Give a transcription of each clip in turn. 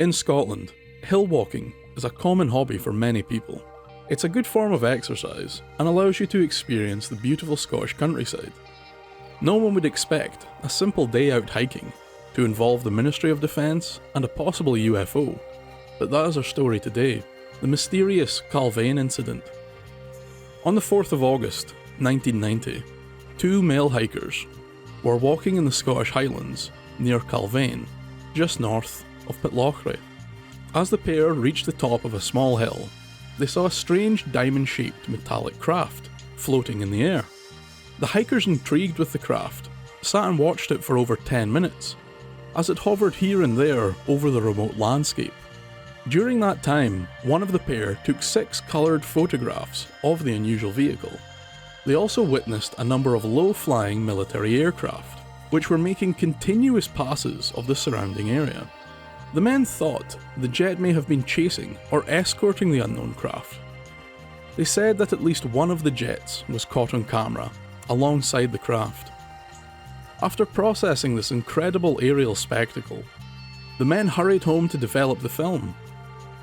In Scotland, hill walking is a common hobby for many people. It's a good form of exercise and allows you to experience the beautiful Scottish countryside. No one would expect a simple day out hiking to involve the Ministry of Defence and a possible UFO, but that is our story today, the mysterious Calvine incident. On the 4th of August, 1990, two male hikers were walking in the Scottish Highlands near Calvine, just north of Pitlochry. As the pair reached the top of a small hill, they saw a strange diamond-shaped metallic craft floating in the air. The hikers, intrigued with the craft, sat and watched it for over 10 minutes, as it hovered here and there over the remote landscape. During that time, one of the pair took 6 coloured photographs of the unusual vehicle. They also witnessed a number of low-flying military aircraft, which were making continuous passes of the surrounding area. The men thought the jet may have been chasing or escorting the unknown craft. They said that at least one of the jets was caught on camera alongside the craft. After processing this incredible aerial spectacle, the men hurried home to develop the film.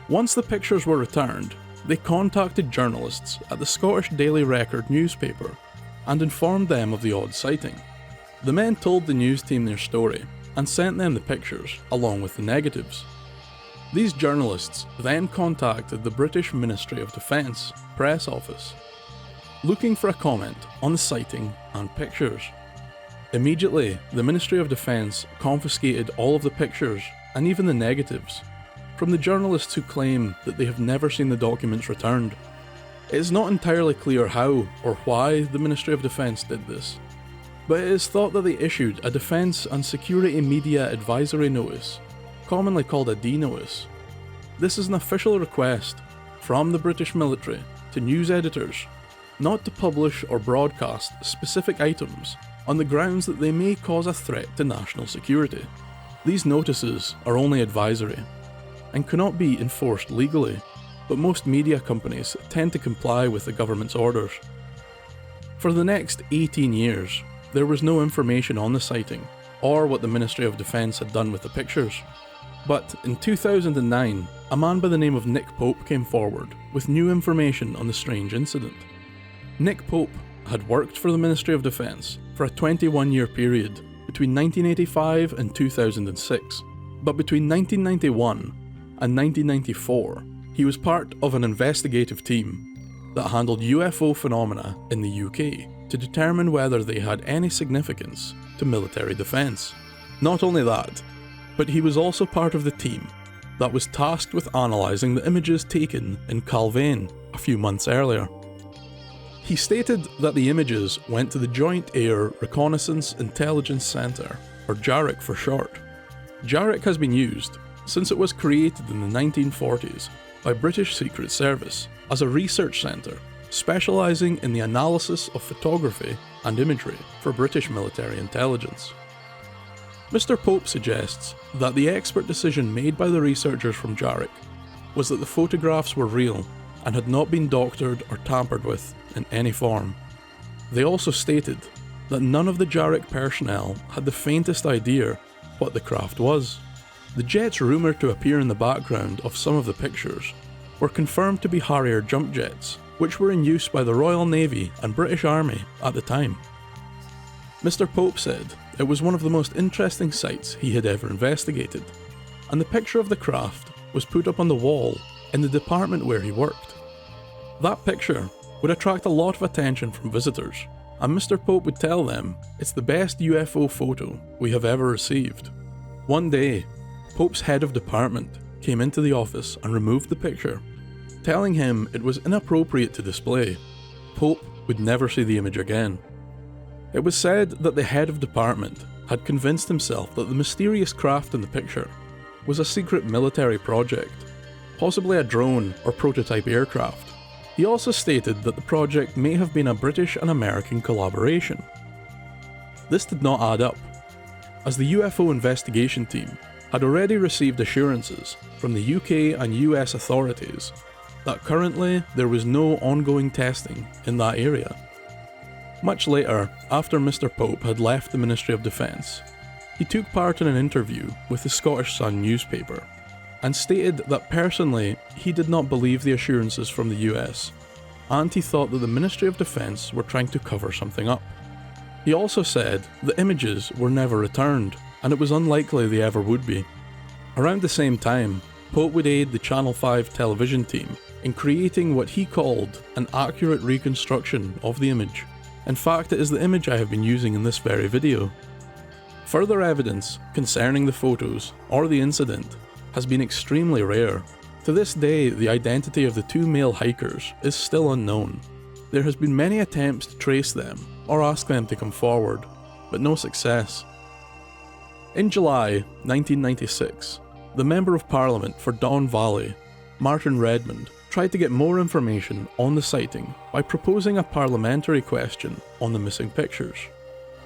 Once the pictures were returned, they contacted journalists at the Scottish Daily Record newspaper and informed them of the odd sighting. The men told the news team their story and sent them the pictures along with the negatives. These journalists then contacted the British Ministry of Defence press office, looking for a comment on the sighting and pictures. Immediately, the Ministry of Defence confiscated all of the pictures and even the negatives from the journalists who claim that they have never seen the documents returned. It is not entirely clear how or why the Ministry of Defence did this, but it is thought that they issued a Defence and Security Media Advisory Notice, commonly called a D-Notice. This is an official request from the British military to news editors not to publish or broadcast specific items on the grounds that they may cause a threat to national security. These notices are only advisory and cannot be enforced legally, but most media companies tend to comply with the government's orders. For the next 18 years, there was no information on the sighting or what the Ministry of Defence had done with the pictures. But in 2009, a man by the name of Nick Pope came forward with new information on the strange incident. Nick Pope had worked for the Ministry of Defence for a 21-year period between 1985 and 2006, but between 1991 and 1994, he was part of an investigative team that handled UFO phenomena in the UK to determine whether they had any significance to military defence. Not only that, but he was also part of the team that was tasked with analysing the images taken in Calvine a few months earlier. He stated that the images went to the Joint Air Reconnaissance Intelligence Centre, or JARIC for short. JARIC has been used since it was created in the 1940s by British Secret Service as a research centre specialising in the analysis of photography and imagery for British military intelligence. Mr. Pope suggests that the expert decision made by the researchers from JARIC was that the photographs were real and had not been doctored or tampered with in any form. They also stated that none of the JARIC personnel had the faintest idea what the craft was. The jets rumoured to appear in the background of some of the pictures were confirmed to be Harrier jump jets, which were in use by the Royal Navy and British Army at the time. Mr. Pope said it was one of the most interesting sites he had ever investigated, and the picture of the craft was put up on the wall in the department where he worked. That picture would attract a lot of attention from visitors, and Mr. Pope would tell them it's the best UFO photo we have ever received. One day, Pope's head of department came into the office and removed the picture, telling him it was inappropriate to display. Pope would never see the image again. It was said that the head of department had convinced himself that the mysterious craft in the picture was a secret military project, possibly a drone or prototype aircraft. He also stated that the project may have been a British and American collaboration. This did not add up, as the UFO investigation team had already received assurances from the UK and US authorities that currently there was no ongoing testing in that area. Much later, after Mr. Pope had left the Ministry of Defence, he took part in an interview with the Scottish Sun newspaper. and stated that personally he did not believe the assurances from the US, and he thought that the Ministry of Defence were trying to cover something up. He also said the images were never returned, and it was unlikely they ever would be. Around the same time, Pope would aid the Channel 5 television team in creating what he called an accurate reconstruction of the image. In fact, it is the image I have been using in this very video. Further evidence concerning the photos or the incident has been extremely rare. To this day, the identity of the two male hikers is still unknown. There has been many attempts to trace them or ask them to come forward, but no success. In July 1996, the Member of Parliament for Don Valley, Martin Redmond, tried to get more information on the sighting by proposing a parliamentary question on the missing pictures.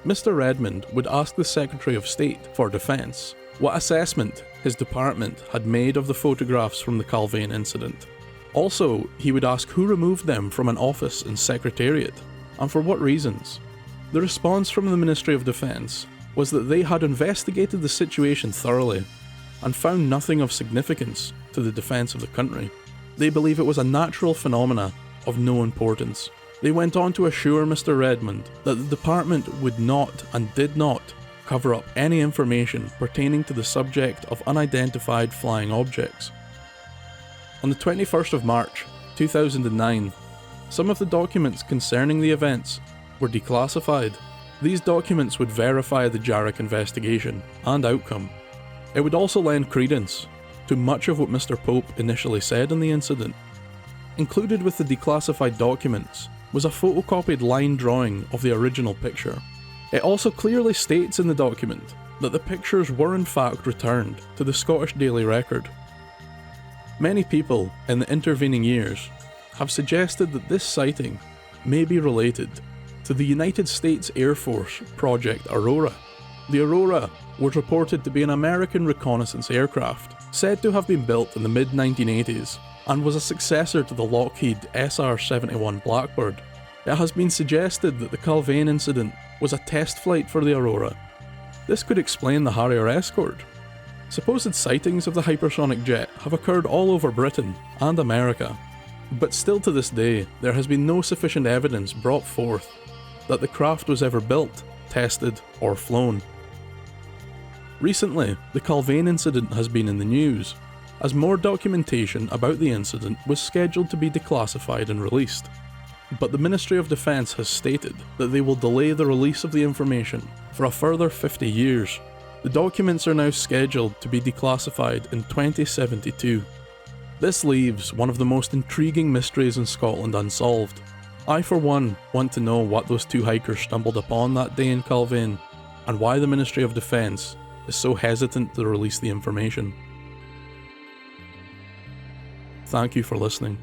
Mr. Redmond would ask the Secretary of State for Defence what assessment his department had made of the photographs from the Calvine incident. Also, he would ask who removed them from an office in Secretariat, and for what reasons. The response from the Ministry of Defence was that they had investigated the situation thoroughly and found nothing of significance to the defence of the country. They believe it was a natural phenomena of no importance. They went on to assure Mr. Redmond that the department would not and did not cover up any information pertaining to the subject of unidentified flying objects. On the 21st of March 2009, some of the documents concerning the events were declassified. These documents would verify the Jarek investigation and outcome. It would also lend credence to much of what Mr. Pope initially said in the incident. Included with the declassified documents was a photocopied line drawing of the original picture. It also clearly states in the document that the pictures were in fact returned to the Scottish Daily Record. Many people in the intervening years have suggested that this sighting may be related to the United States Air Force Project Aurora. The Aurora was reported to be an American reconnaissance aircraft, said to have been built in the mid-1980s, and was a successor to the Lockheed SR-71 Blackbird. It has been suggested that the Calvine incident was a test flight for the Aurora. This could explain the Harrier escort. Supposed sightings of the hypersonic jet have occurred all over Britain and America, but still to this day there has been no sufficient evidence brought forth that the craft was ever built, tested, or flown. Recently, the Calvine incident has been in the news, as more documentation about the incident was scheduled to be declassified and released. But the Ministry of Defence has stated that they will delay the release of the information for a further 50 years. The documents are now scheduled to be declassified in 2072. This leaves one of the most intriguing mysteries in Scotland unsolved. I for one want to know what those two hikers stumbled upon that day in Calvine, and why the Ministry of Defence is so hesitant to release the information. Thank you for listening.